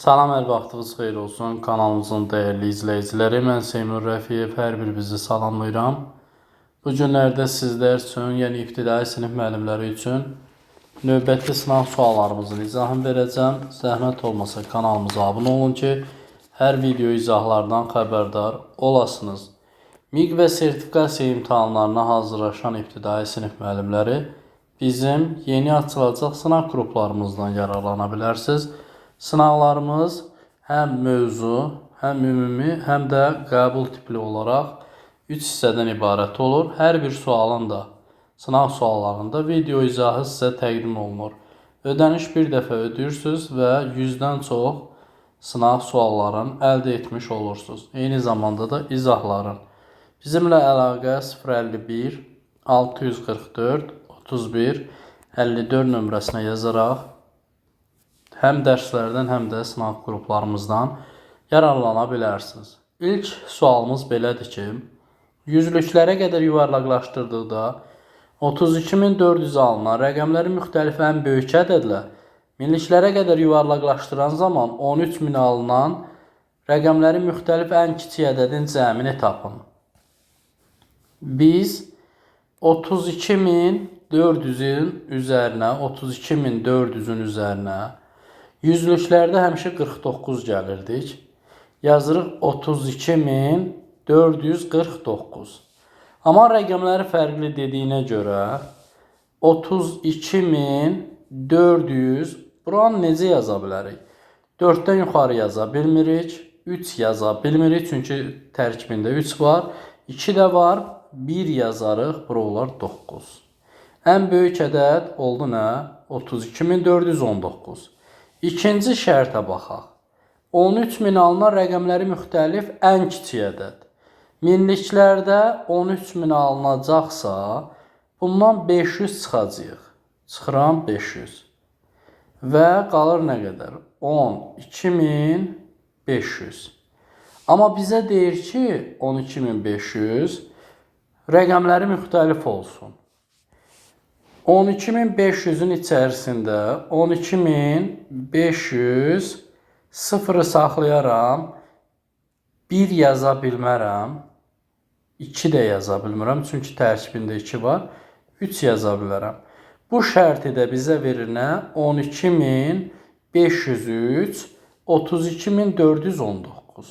Salam, hər vaxtınız xeyir olsun. Kanalımızın dəyərli izləyiciləri, mən Seymur Rəfiyev, hər birinizi salamlayıram. Bu günlərdə sizlər üçün, yəni ibtidai sinif müəllimləri üçün növbəti sınav suallarımızın izahını verəcəm. Zəhmət olmasa kanalımıza abunə olun ki, hər video izahlardan xəbərdar olasınız. MİQ və sertifikasiya imtahanlarına hazırlaşan ibtidai sinif müəllimləri bizim yeni açılacaq sınaq qruplarımızdan yararlana bilərsiniz. Sınavlarımız həm mövzu, həm ümumi, həm də qəbul tipli olaraq 3 hissədən ibarət olur. Hər bir sualın da, sınav suallarında video izahı sizə təqdim olunur. Ödəniş bir dəfə ödəyirsiniz və 100-dən çox sınav suallarını əldə etmiş olursunuz. Eyni zamanda da izahların. Bizimlə əlaqə 051 644 31 54 nömrəsinə yazaraq həm dərslərdən, həm də sınav qruplarımızdan yararlana bilərsiniz. İlk sualımız belədir ki, yüzlüklərə qədər yuvarlaqlaşdırdıqda 32.400 alınan rəqəmləri müxtəlif ən böyük ədədlə minliklərə qədər yuvarlaqlaşdıran zaman 13.000 alınan rəqəmləri müxtəlif ən kiçik ədədin cəmini tapın. Biz 32.400-ün üzərinə, 32.400-ün üzərinə yüzlüklərdə həmişə 49 gəlirdik. Yazırıq 32.449. Amma rəqəmləri fərqli dediyinə görə 32.400 buranı necə yaza bilərik? 4-dən yuxarı yaza bilmirik, 3 yaza bilmirik çünki tərkibində 3 var, 2 də var, 1 yazarıq, bura olar 9. Ən böyük ədəd oldu nə? 32.419. İkinci şərtə baxaq. 13.000 alınan rəqəmləri müxtəlif ən kiçik ədəd. Minliklərdə 13.000 alınacaqsa, bundan 500 çıxacaq. Çıxıram 500. Və qalır nə qədər? 12.500. Amma bizə deyir ki, 12.500 rəqəmləri müxtəlif olsun. 12.500-ün içərisində 12.500 sıfırı saxlayaram, 1 yaza bilmərəm, 2 də yaza bilmirəm, çünki tərkibində 2 var, 3 yaza bilərəm. Bu şərti də bizə verir nə? 12.503, 32.419.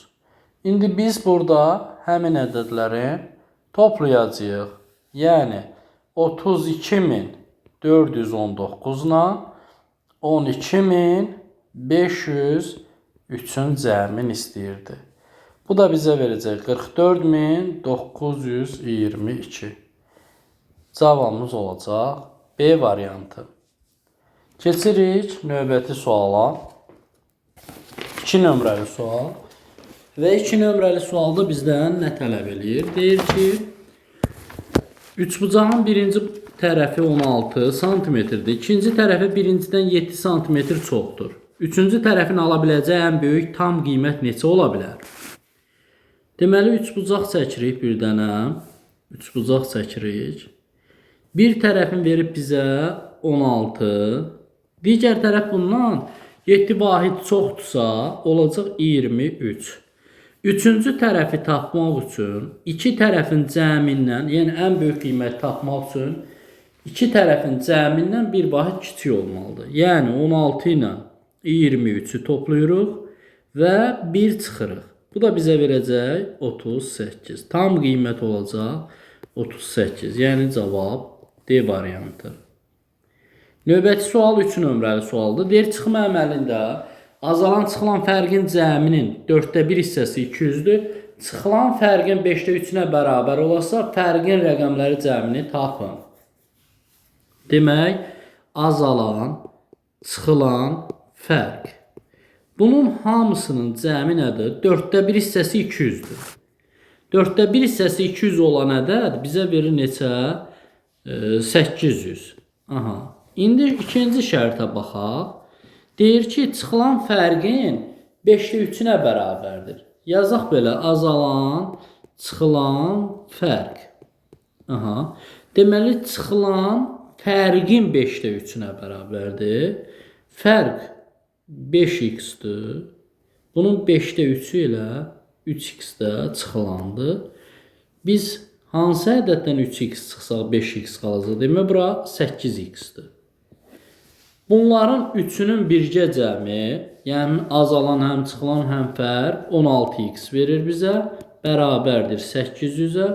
İndi biz burada həmin ədədləri toplayacağıq. Yəni 32.419-la 12.503-ün cəmin istəyirdi. Bu da bizə verəcək 44.922. Cavabımız olacaq B variantı. Keçirik növbəti suala. 2 nömrəli sual. Və 2 nömrəli sualda bizdən nə tələb edir? Deyir ki, üçbucağın birinci tərəfi 16 cm-dir. İkinci tərəfi birincidən 7 cm çoxdur. Üçüncü tərəfin ala biləcəyi ən böyük tam qiymət neçə ola bilər? Deməli, üçbucaq çəkirik bir dənə. Üçbucaq çəkirik. Bir tərəfin verib bizə 16. Digər tərəf bundan 7 vahid çoxdursa, olacaq 23. Üçüncü tərəfi tapmaq üçün iki tərəfin cəmindən, yəni ən böyük qiyməti tapmaq üçün iki tərəfin cəmindən bir vahid kiçik olmalıdır. Yəni 16 ilə 23-ü toplayırıq və 1 çıxırıq. Bu da bizə verəcək 38. Tam qiymət olacaq 38. Yəni cavab D variantı. Növbəti sual 3 nömrəli sualdır. Deyir, çıxma əməlində azalan çıxılan fərqin cəminin 1/4 hissəsi 200-dür. Çıxılan fərqin 5/3-ünə bərabər olasa, fərqin rəqəmləri cəmini tapın. Demək, azalan, çıxılan fərq. Bunun hamısının cəmi nədir? 4/1 hissəsi 200-dür. 4/1 hissəsi 200 olan ədəd bizə verir neçə? 800. Aha. İndi ikinci şərtə baxaq. Deyir ki, çıxılan fərqin 5/3-ünə bərabərdir. Yazaq belə, azalan, çıxılan fərq. Aha. Deməli, çıxılan fərqin 5/3-ünə bərabərdir. Fərq 5x-dir. Bunun 5-də 3-ü ilə 3x-də çıxılandı. Biz hansı ədəddən 3x çıxsaq 5x qalacaq? Demək, bura 8x-dir. Bunların üçünün birgə cəmi, yəni azalan həm çıxılan həm fərq 16x verir bizə. Bərabərdir 800-ə.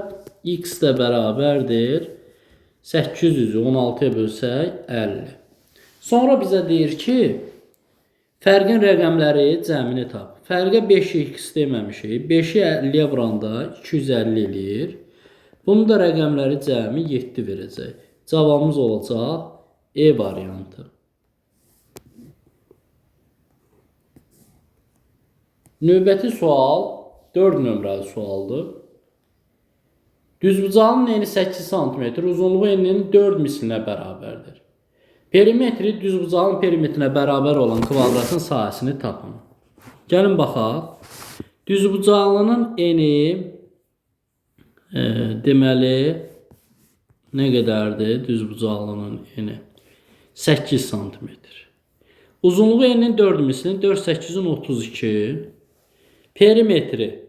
X də bərabərdir 800-ü 16-ya bölsək 50. Sonra bizə deyir ki, fərqin rəqəmləri cəmini tap. Fərqə 5x deməmişik. 5-i 50-yə vuranda 250 eləyir. Bunun da rəqəmləri cəmi 7 verəcək. Cavabımız olacaq E variantı. Növbəti sual 4 nömrəli sualdır. Düzbucağının eni 8 cm, uzunluğu eninin 4 mislinə bərabərdir. Perimetri düzbucağın perimetrinə bərabər olan kvadratın sahəsini tapın. Gəlin baxaq. Düzbucağlının eni deməli nə qədərdir? Düzbucağlının eni 8 cm. Uzunluğu eninin 4 mislini 4 8-in 32. Perimetri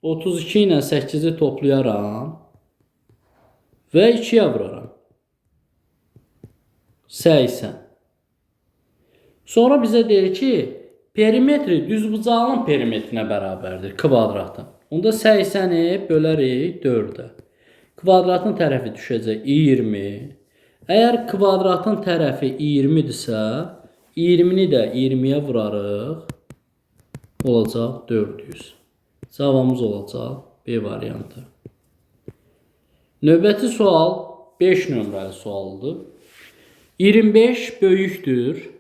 32 ilə 8-i toplayaram və 2-yə vuraram. 80. Sonra bizə deyir ki, perimetri düzbucağın perimetrinə bərabərdir, kvadratın. Onda 80-i bölərik 4-ə. Kvadratın tərəfi düşəcək 20. Əgər kvadratın tərəfi 20-dirsə, 20-ni də 20-yə vurarıq. Olacaq 400. Cavabımız olacaq B variantı. Növbəti sual 5 nömrəli sualdır. 25 böyükdür.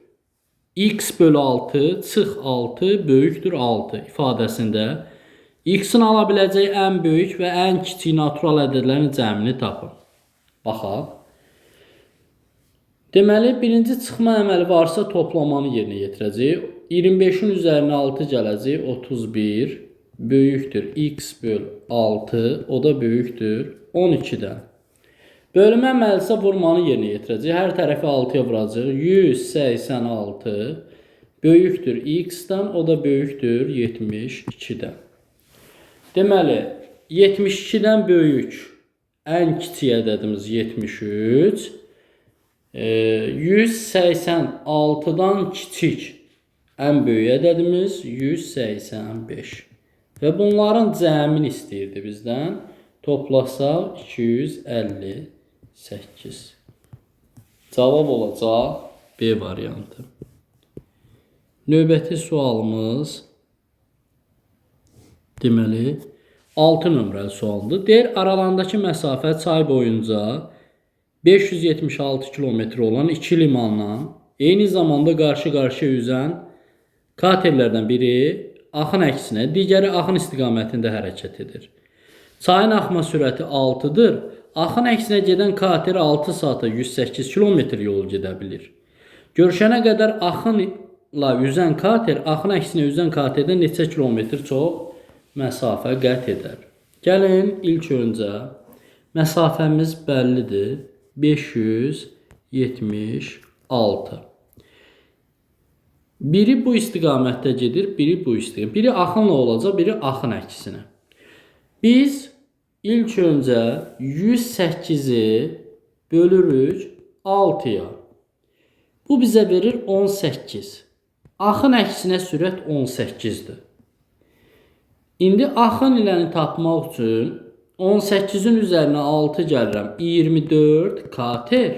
X bölü 6 çıx 6 böyükdür 6 ifadəsində X-in ala biləcəyi ən böyük və ən kiçik natural ədədlərin cəmini tapın. Baxaq. Deməli, birinci çıxma əməli varsa toplamanı yerinə yetirəcək. 25-in üzərinə 6 gələcək, 31 böyükdür x böl 6, o da böyükdür 12-dən. Bölmə əməli isə vurmanı yerinə yetirəcək. Hər tərəfi 6-ya vuracaq. 186 böyükdür x-dən, o da böyükdür 72-dən. Deməli, 72-dən böyük ən kiçik ədədimiz 73. 186-dan kiçik ən böyük ədədimiz 185. Və bunların cəmini istəyirdi bizdən. Toplasaq 258. Cavab olacaq B variantı. Növbəti sualımız deməli 6 nömrəli sualdır. Deyir, aralarındakı məsafə çay boyunca 576 kilometre olan iki limandan eyni zamanda qarşı-qarşıya üzən katerlərdən biri axın əksinə, digəri axın istiqamətində hərəkət edir. Çayın axma sürəti 6-dır. Axın əksinə gedən kater 6 saata 108 kilometr yol gedə bilir. Görüşənə qədər axınla üzən kater axın əksinə üzən katerdən neçə kilometr çox məsafə qət edər? Gəlin ilk öncə məsafəmiz bəllidir. 576. Biri bu istiqamətdə gedir, biri bu istiqamətdə. Biri axınla olacaq, biri axın əksinə. Biz ilk öncə 108-i bölürük 6-ya. Bu bizə verir 18. Axın əksinə sürət 18-dir. İndi axın iləni tapmaq üçün 18-in üzərinə 6 gəlirəm. 24 kater.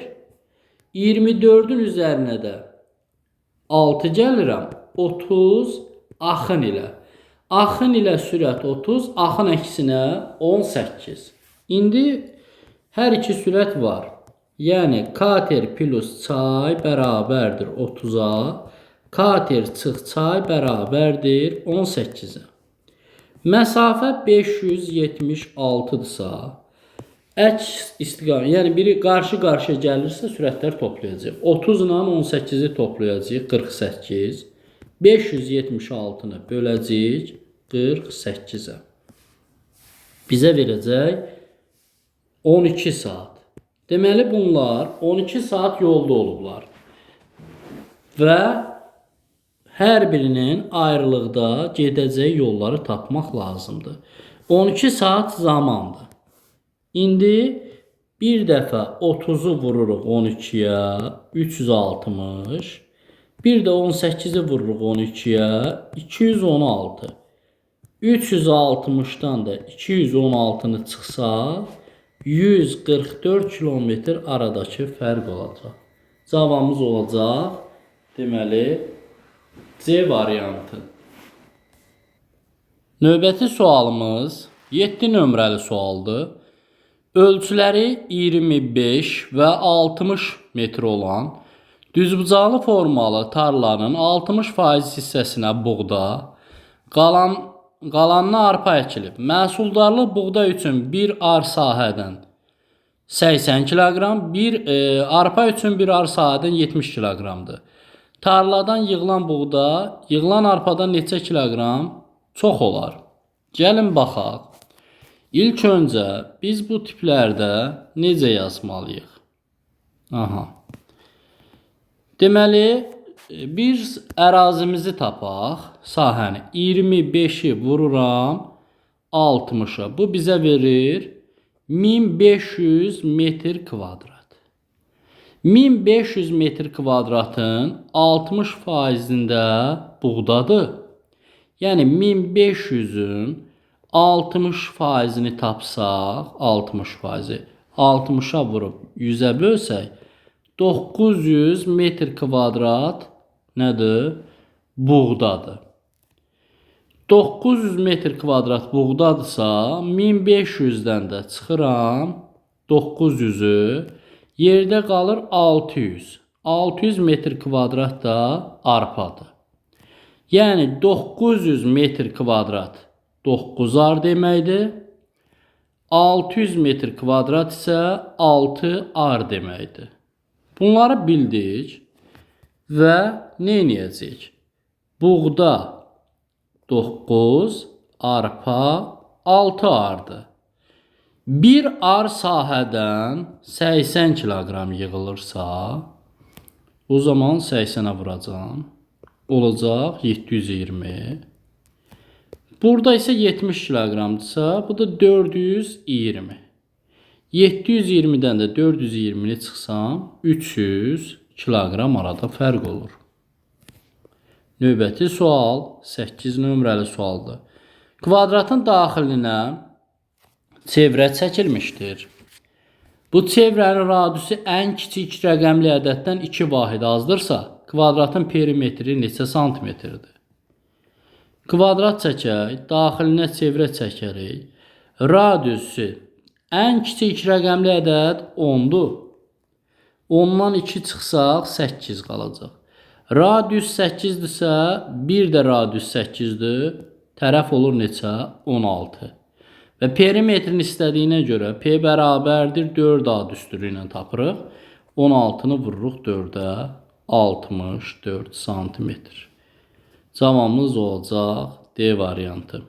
24-ün üzərinə də 6 gəlirəm. 30 axın ilə. Axın ilə sürət 30, axın əksinə 18. İndi hər iki sürət var. Yəni kater plus çay bərabərdir 30-a. Kater çıx çay bərabərdir 18-ə. Məsafə 576-dırsa, əks istiqamət, yəni biri qarşı-qarşıya gəlirsə sürətlər toplayacaq. 30 ilə 18-i toplayacaq 48. 576-nı böləcək 48-ə. Bizə verəcək 12 saat. Deməli bunlar 12 saat yolda olublar. Və hər birinin ayrılıqda gedəcəyi yolları tapmaq lazımdır. 12 saat zamandır. İndi bir dəfə 30'u vururuq 12'yə, 360. Bir də 18'i vururuq 12'yə, 216. 360'dan da 216'nı çıxsaq, 144 kilometr aradakı fərq olacaq. Cavabımız olacaq, deməli, C variantı. Növbəti sualımız 7 nömrəli sualdır. Ölçüləri 25 və 60 metr olan düzbucaqlı formalı tarlanın 60% hissəsinə buğda, qalanına arpa əkilib. Məhsuldarlı buğda üçün bir ar sahədən 80 kiloqram, arpa üçün bir ar sahədən 70 kiloqramdır. Tarladan yığılan buğda, yığılan arpadan neçə kiloqram çox olar? Gəlin baxaq. İlk öncə biz bu tiplərdə necə yazmalıyıq? Deməli, biz ərazimizi tapaq, sahəni 25'i vururam 60'a. Bu bizə verir 1500 metr kvadrat. 1500 metr kvadratın 60%'ində buğdadır. Yəni 1500'ün 60%'ni tapsaq, 60%'i 60'a vurup 100'ə bölsək, 900 metr kvadrat nədir? Buğdadır. 900 metr kvadrat buğdadırsa, 1500'dən də çıxıram 900'ü, yerdə qalır 600. 600 metr kvadrat da arpadır. Yəni 900 metr kvadrat 9 ar deməkdir. 600 metr kvadrat isə 6 ar deməkdir. Bunları bildik və nə edəcəyik? Buğda 9, arpa 6 ardır. Bir ar sahədən 80 kiloqram yığılırsa, o zaman 80'ə vuracağım. Olacaq 720. Burada isə 70 kiloqramdırsa, bu da 420. 720'dən də 420'ni çıxsam, 300 kiloqram arada fərq olur. Növbəti sual 8 nömrəli sualdır. Kvadratın daxilinə çevrə çəkilmişdir. Bu çevrənin radiusu ən kiçik rəqəmli ədəddən 2 vahid azdırsa, kvadratın perimetri neçə santimetrdir? Kvadrat çəkək, daxilinə çevrə çəkərik. Radiusu ən kiçik rəqəmli ədəd 10'dur. 10'dan 2 çıxsaq 8 qalacaq. Radius 8'dirsə, bir də radius 8'dir. Tərəf olur neçə? 16. Və perimetrin istədiyinə görə P bərabərdir 4A düsturu ilə tapırıq. 16'nı vururuq 4'ə, 64 santimetr. Cavabımız olacaq D variantı.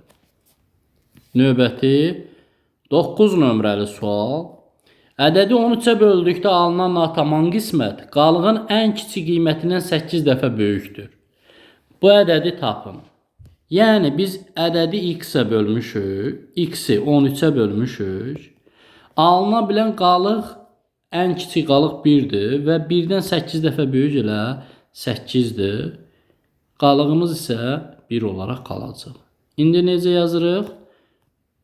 Növbəti 9 nömrəli sual. Ədədi 13'ə böldükdə alınan nataman qismət qalığın ən kiçik qiymətindən 8 dəfə böyükdür. Bu ədədi tapın. Yəni biz ədədi x-ə bölmüşük, x-i 13'ə bölmüşük. Alına bilən qalıq ən kiçik qalıq 1'dir və 1'dən 8 dəfə böyük elə 8'dir. Qalığımız isə 1 olaraq qalacaq. İndi necə yazırıq?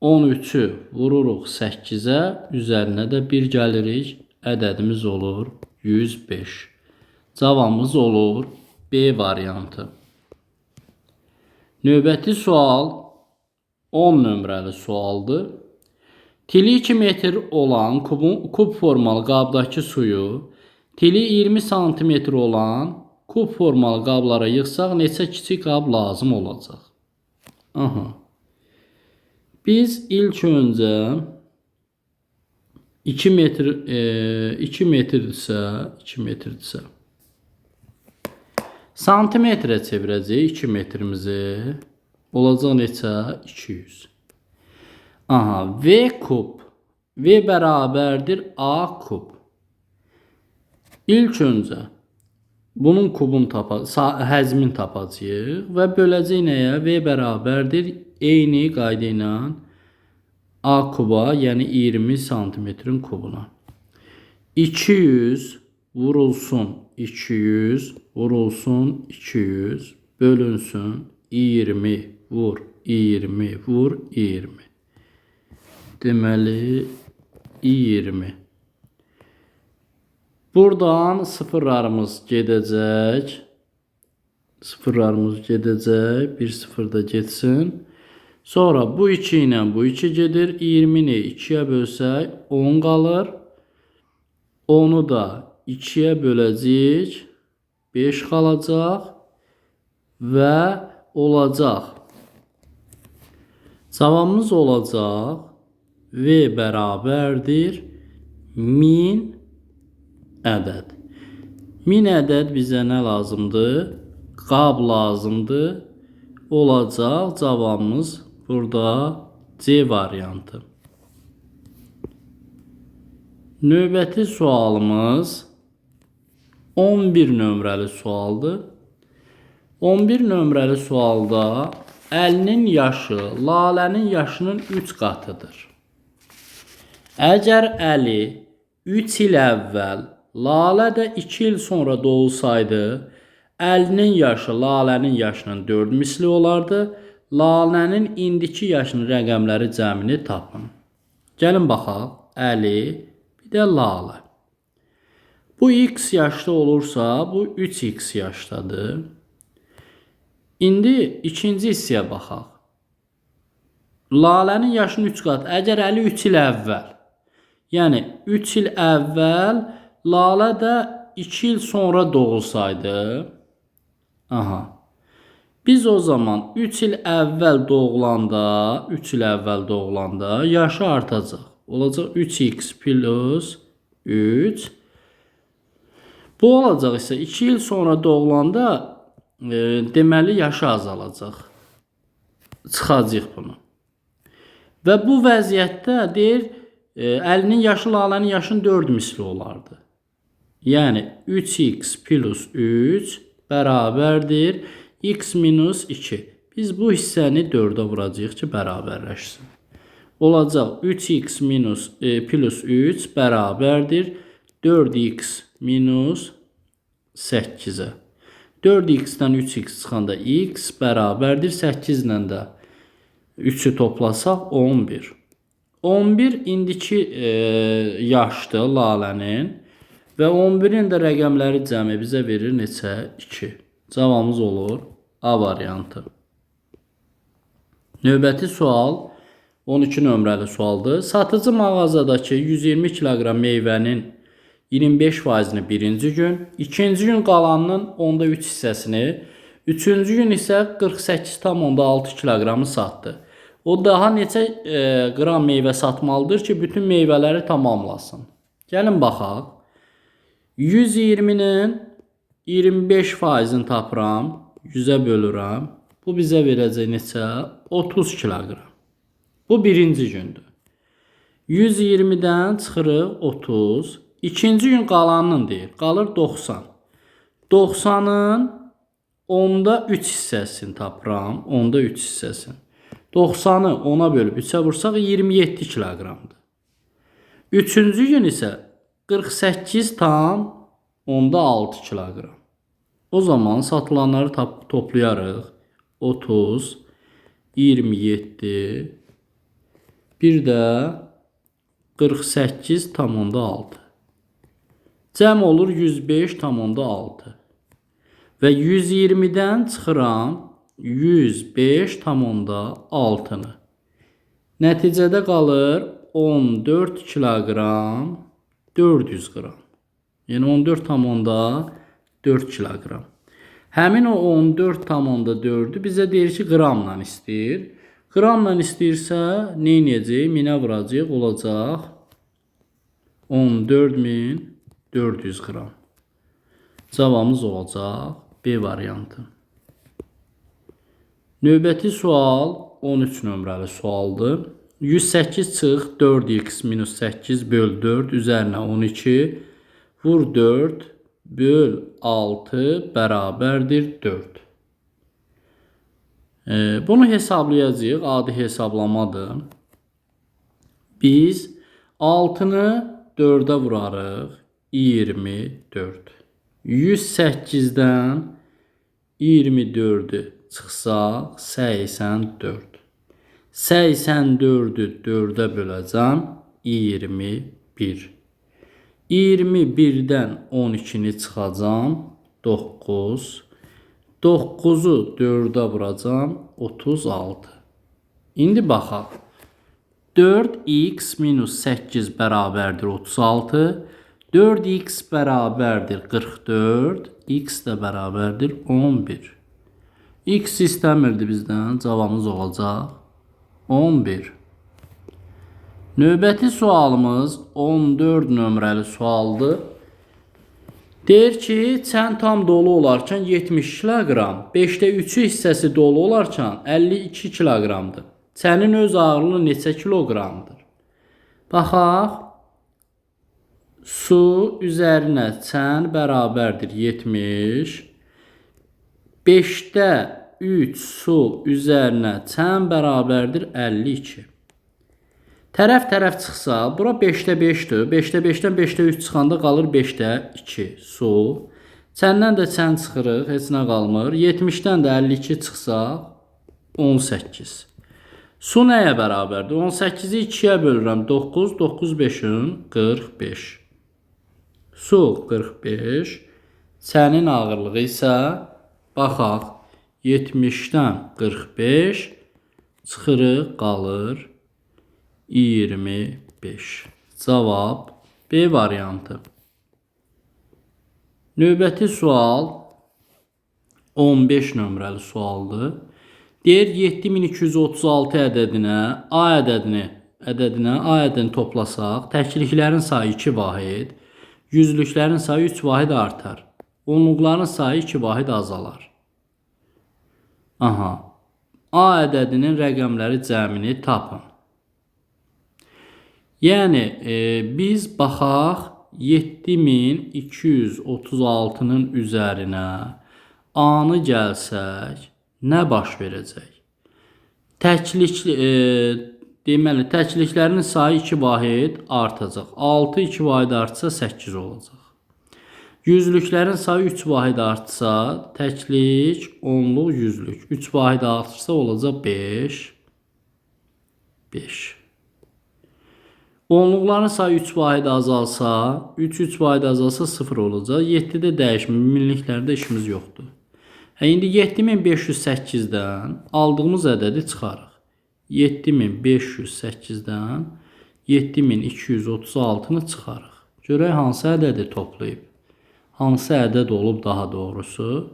13'ü vururuq 8'ə, üzərinə də 1 gəlirik. Ədədimiz olur 105. Cavabımız olur B variantı. Növbəti sual 10 nömrəli sualdır. Tili 2 metr olan kub formalı qabdakı suyu tili 20 santimetr olan kub formalı qablara yığsaq neçə kiçik qab lazım olacaq? Biz ilk öncə 2 metrdirsə santimetrə çevirəcəyik 2 metrimizi. Olacaq neçə? 200. V kub. V bərabərdir A kub. İlk öncə Bunun həzmin tapacağıq və böləcək nəyə? V bərabərdir eyni qayda ilə A kuba, yəni 20 santimetrin kubuna. 200 vurulsun 200 vurulsun 200 bölünsün 20 vur 20 vur 20. Deməli 20. Buradan sıfırlarımız gedəcək. Sıfırlarımız gedəcək. Bir sıfır da getsin. Sonra bu 2 ilə bu 2 gedir. 20-ni 2-yə bölsək 10 qalır. Onu da 2-yə böləcək. 5 qalacaq. Və olacaq. Cavabımız olacaq. V bərabərdir 1000 ədəd. 1000 ədəd bizə nə lazımdır? Qab lazımdır. Olacaq. Cavabımız burada C variantı. Növbəti sualımız 11 nömrəli sualdır. 11 nömrəli sualda Əlinin yaşı Lalənin yaşının 3 qatıdır. Əgər Əli 3 il əvvəl, Lalə də 2 il sonra doğulsaydı, Əlinin yaşı Lalənin yaşının 4 misli olardı. Lalənin indiki yaşının rəqəmləri cəmini tapın. Gəlin baxaq. Əli, bir də Lalə. Bu x yaşda olursa, bu 3x yaşdadır. İndi ikinci hissəyə baxaq. Lalənin yaşının 3 qat. Əgər Əli 3 il əvvəl, yəni 3 il əvvəl, Lalə də 2 il sonra doğulsaydı, biz o zaman 3 il əvvəl doğulanda yaşı artacaq. Olacaq 3x plus 3. Bu olacaq isə 2 il sonra doğulanda deməli yaşı azalacaq. Çıxacaq bunu. Və bu vəziyyətdə deyir, Əlinin yaşı Lalənin yaşının 4 misli olardı. Yəni 3x plus 3 bərabərdir x minus 2. Biz bu hissəni 4-ə vuracağıq ki, bərabərləşsin. Olacaq 3x plus 3 bərabərdir 4x minus 8-ə. 4x-dən 3x çıxanda x bərabərdir 8 ilə də 3-ü toplasaq 11. 11 indiki yaşdır Lalənin və 11-in də rəqəmləri cəmi bizə verir neçə? 2. Cavabımız olur A variantı. Növbəti sual 12 nömrəli sualdır. Satıcı mağazadakı 120 kiloqram meyvənin 25%-ni birinci gün, ikinci gün qalanının 3 hissəsini, üçüncü gün isə 48,6 kiloqramı satdı. O daha neçə qram meyvə satmalıdır ki, bütün meyvələri tamamlasın? Gəlin baxaq. 120-nin 25%-ni tapıram, 100-ə bölürəm. Bu bizə verəcək neçə? 30 kiloqram. Bu birinci gündür. 120-dən çıxırıq 30. İkinci gün qalanının deyir. Qalır 90. 90-ın 3 hissəsini tapıram. 3 hissəsini. 90-ı 10-a bölüb 3-ə vursaq 27 kiloqramdır. Üçüncü gün isə 48,6 kiloqram. O zaman satılanları toplayarıq. 30, 27, bir də 48,6. Cəm olur 105,6. Və 120-dən çıxıram 105,6-nı. Nəticədə qalır 14 kiloqram 400 qram. Yəni 14,4 kiloqram. Həmin o 14,4-ü bizə deyir ki, qramla istəyir. Qramla istəyirsə, nə edəcək? 1000-ə vuracaq, olacaq 14400 qram. Cavabımız olacaq B variantı. Növbəti sual 13 nömrəli sualdır. 108 çıx 4x minus 8 böl 4 üzərinə 12 vur 4 böl 6 bərabərdir 4. Bunu hesablayacağıq. Adi hesablamadır. Biz 6-nı 4-ə vurarıq. 24. 108-dən 24-ü çıxsaq 84. 84-ü 4-ə böləcəm 21. 21-dən 12-ni çıxacam 9. 9-u 4-ə vuracam 36. İndi baxaq. 4x minus 8 bərabərdir 36. 4x bərabərdir 44. X də bərabərdir 11. X istəmirdi bizdən. Cavabımız olacaq 11. Növbəti sualımız 14 nömrəli sualdır. Deyir ki, çən tam dolu olarkən 70 kiloqram, 5də 3-ü hissəsi dolu olarkən 52 kiloqramdır. Çənin öz ağırlığı neçə kiloqramdır? Baxaq. Su üzərinə çən bərabərdir 70. 5də 3 su üzərinə çən bərabərdir 52. Tərəf-tərəf çıxsa, bura 5də 5'dir. 5də 5'dən 5də 3 çıxanda qalır 5də 2 su. Çəndən də çən çıxırıq, heç nə qalmır. 70-dən də 52 çıxsa 18. Su nəyə bərabərdir? 18-i 2-yə bölürəm 9, 9 5'in 45. Su 45. Çənin ağırlığı isə baxaq 70-dən 45 çıxırıq, qalır 25. Cavab B variantı. Növbəti sual 15 nömrəli sualdır. Deyir 7236 ədədinə A ədədini toplasaq, təkliklərin sayı 2 vahid, yüzlüklərin sayı 3 vahid artar. Onluqların sayı 2 vahid azalar. A ədədinin rəqəmləri cəmini tapın. Yəni, biz baxaq 7236-nın üzərinə A-nı gəlsək, nə baş verəcək? Deməli, təkliklərin sayı 2 vahid artacaq. 6 2 vahid artsa 8 olacaq. Yüzlüklərin sayı 3 vahid artsa, təklik, onluq, yüzlük. 3 vahid artırsa olacaq 5. 5. Onluqların sayı 3 vahid azalsa, 3 vahid azalsa 0 olacaq. 7-də dəyişmir, minliklərdə işimiz yoxdur. İndi 7508-dən aldığımız ədədi çıxarıq. 7508-dən 7236-nı çıxarıq. Görək hansı ədədi toplayıb. Hansı ədəd olub daha doğrusu.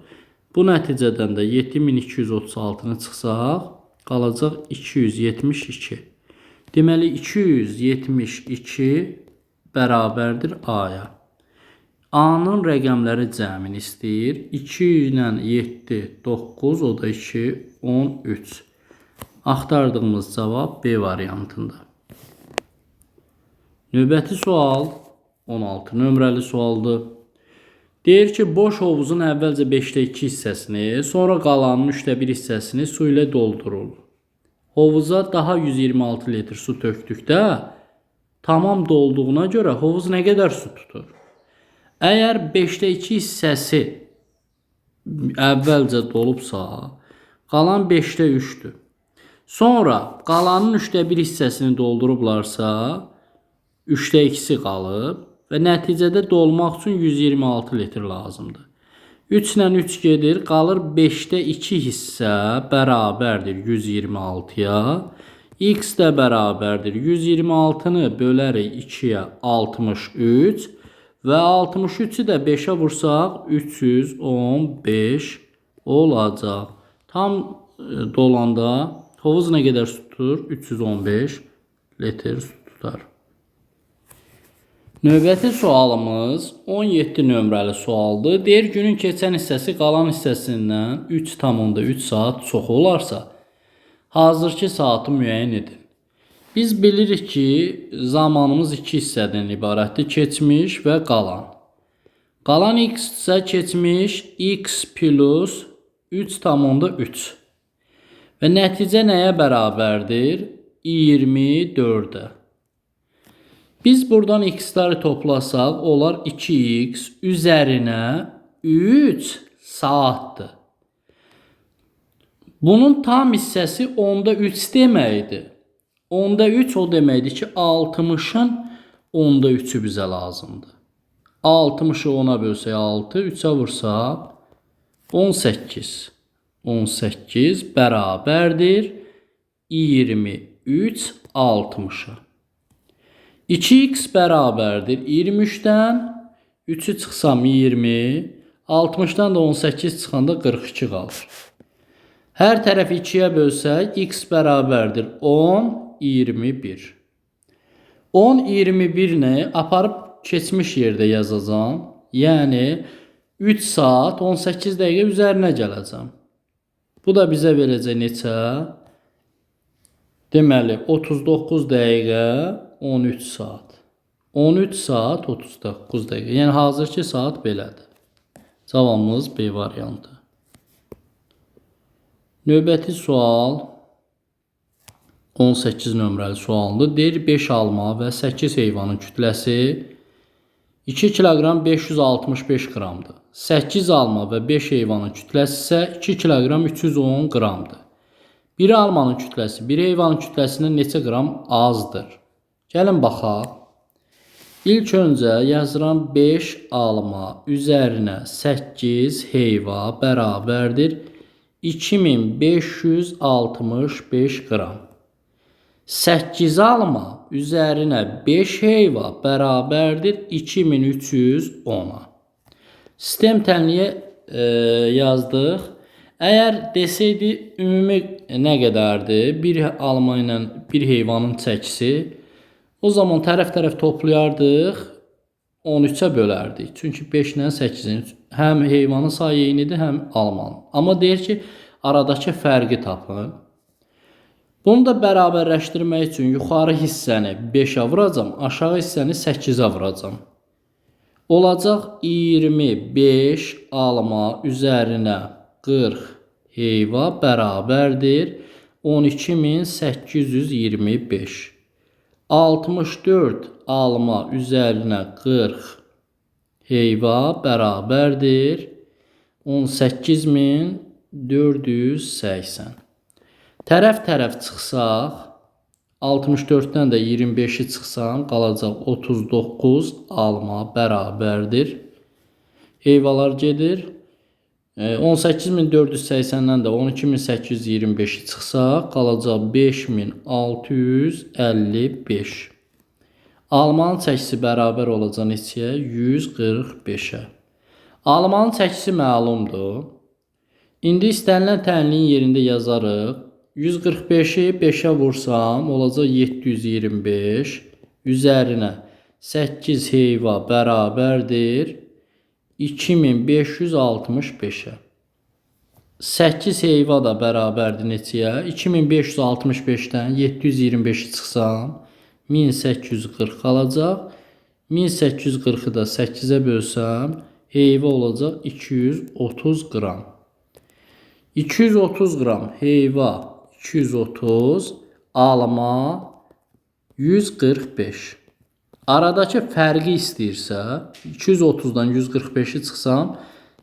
Bu nəticədən də 7236-nı çıxsaq, qalacaq 272. Deməli 272 bərabərdir A-ya. A-nın rəqəmləri cəmini istəyir. 2 ilə 7, 9, o da 2, 13. Axtardığımız cavab B variantında. Növbəti sual 16 nömrəli sualdır. Deyir ki, boş hovuzun əvvəlcə 5də 2 hissəsini, sonra qalanın 3də 1 hissəsini su ilə doldurulur. Hovuza daha 126 litr su tökdükdə tamam dolduğuna görə hovuz nə qədər su tutur? Əgər 5də 2 hissəsi əvvəlcə dolubsa, qalan 5də 3'dür. Sonra qalanın 3də 1 hissəsini doldurublarsa, 3də 2'si qalıb və nəticədə dolmaq üçün 126 litr lazımdır. 3 ilə 3 gedir, qalır 5də 2 hissə bərabərdir 126-ya. X də bərabərdir 126-nı bölərik 2-yə 63 və 63-ü də 5-ə vursaq 315 olacaq. Tam dolanda hovuz nə qədər su tutur? 315 litr su tutar. Növbəti sualımız 17 nömrəli sualdır. Deyir, günün keçən hissəsi qalan hissəsindən 3,3 saat çox olarsa, hazırki saatı müəyyən edin. Biz bilirik ki, zamanımız 2 hissədən ibarətdir, keçmiş və qalan. Qalan x isə keçmiş x plus 3,3. Və nəticə nəyə bərabərdir? 24-ə. Biz buradan x-ləri toplasaq, onlar 2x üzərinə 3 saatdır. Bunun tam hissəsi 10'da 3 deməkdir. 10'da 3 o deməkdir ki, 60'ın 10'da 3'ü bizə lazımdır. 60'ı 10'a bölsək 6, 3'ə vursaq 18. 18 bərabərdir 23 60'a. 2x bərabərdir 23'dən 3'ü çıxsam 20, 60'dan da 18 çıxanda 42 qalır. Hər tərəfi 2'yə bölsək x bərabərdir 10, 21. 10, 21-ni aparıb keçmiş yerdə yazacağım. Yəni 3 saat 18 dəqiqə üzərinə gələcəm. Bu da bizə verəcək neçə? Deməli 39 dəqiqə 13 saat. 13 saat 39 dəqiqə. Yəni hazırki saat belədir. Cavabımız B variantı. Növbəti sual 18 nömrəli sualdır. Deyir 5 alma və 8 heyvanın kütləsi 2 kiloqram 565 qramdır. 8 alma və 5 heyvanın kütləsi isə 2 kiloqram 310 qramdır. Bir almanın kütləsi bir heyvanın kütləsindən neçə qram azdır? Gəlin baxaq. İlk öncə yazıram 5 alma üzərinə 8 heyva bərabərdir 2565 qram. 8 alma üzərinə 5 heyva bərabərdir 2310'a. Sistem tənliyə yazdıq. Əgər desəydi ümumi nə qədərdir? Bir alma ilə bir heyvanın çəkisi. O zaman tərəf-tərəf toplayardıq, 13'ə bölərdik. Çünki 5 ilə 8'in həm heyvanın sayı eynidir, həm almanın. Amma deyir ki, aradakı fərqi tapın. Bunu da bərabərləşdirmək üçün yuxarı hissəni 5'ə vuracam, aşağı hissəni 8'ə vuracam. Olacaq 25 alma üzərinə 40 heyva bərabərdir 12825. 64 alma üzərinə 40 heyva bərabərdir 18480. Tərəf-tərəf çıxsaq, 64'dən də 25'i çıxsam, qalacaq 39 alma bərabərdir. Heyvalar gedir. 18480'dən də 12825'i çıxsaq, qalacaq 5655. Almanın çəkisi bərabər olacaq neçəyə? 145'ə. Almanın çəkisi məlumdur. İndi istənilən tənliyin yerində yazarıq. 145'i 5'ə vursam, olacaq 725. Üzərinə 8 heyva bərabərdir 2565'ə. 8 heyva da bərabərdir neçəyə? 2565'dən 725'i çıxsam 1840 qalacaq. 1840'ı da 8'ə bölsəm heyva olacaq 230 qram. 230 qram heyva 230, alma 145. Aradakı fərqi istəyirsə 230'dan 145'i çıxsam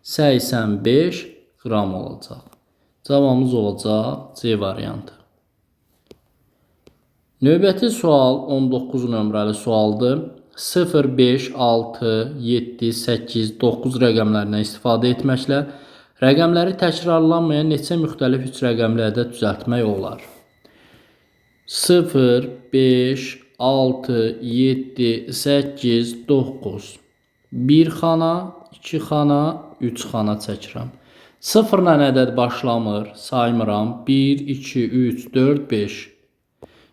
85 qram olacaq. Cavabımız olacaq C variantı. Növbəti sual 19 nömrəli sualdır. 0, 5, 6, 7, 8, 9 rəqəmlərindən istifadə etməklə rəqəmləri təkrarlanmayan neçə müxtəlif 3 rəqəmli ədəd düzəltmək olar? 0, 5, 6, 7, 8, 9. 1 xana, 2 xana, 3 xana çəkirəm. 0 ilə ədəd başlamır, saymıram. 1, 2, 3, 4, 5.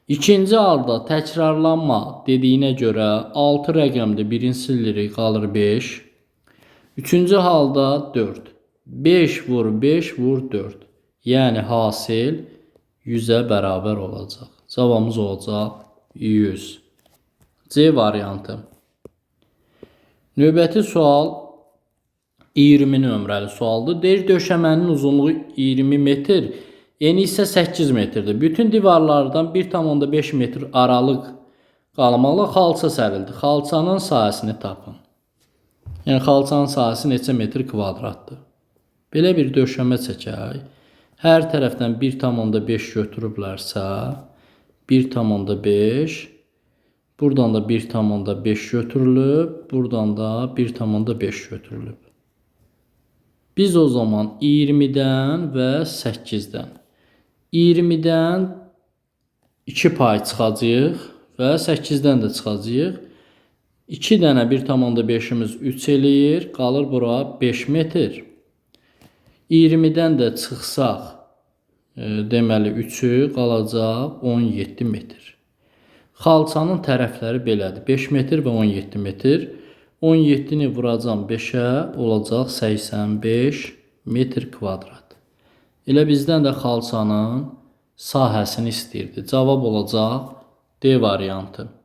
İkinci halda təkrarlanma dediyinə görə 6 rəqəmdə birini silirik, qalır 5. Üçüncü halda 4. 5 vur 5 vur 4. Yəni hasil 100'ə bərabər olacaq. Cavabımız olacaq 100. C variantı. Növbəti sual 20 nömrəli sualdır. Deyir döşəmənin uzunluğu 20 metr, eni isə 8 metrdir. Bütün divarlardan 1,5 metr aralıq qalmaqla xalça sərildi. Xalçanın sahəsini tapın. Yəni xalçanın sahəsi neçə metr kvadratdır? Belə bir döşəmə çəkək. Hər tərəfdən 1,5 götürüblərsə 1,5, buradan da 1,5 götürülüb, buradan da 1,5 götürülüb. Biz o zaman 20-dən və 8-dən 20-dən 2 pay çıxacağıq və 8-dən də çıxacağıq. 2 dənə 1,5-imiz 3 eləyir, qalır bura 5 metr. 20-dən də çıxsaq, deməli 3-ü qalacaq 17 metr. Xalçanın tərəfləri belədir. 5 metr və 17 metr. 17-ni vuracam 5-ə, olacaq 85 metr kvadrat. Elə bizdən də xalçanın sahəsini istəyirdi. Cavab olacaq D variantı.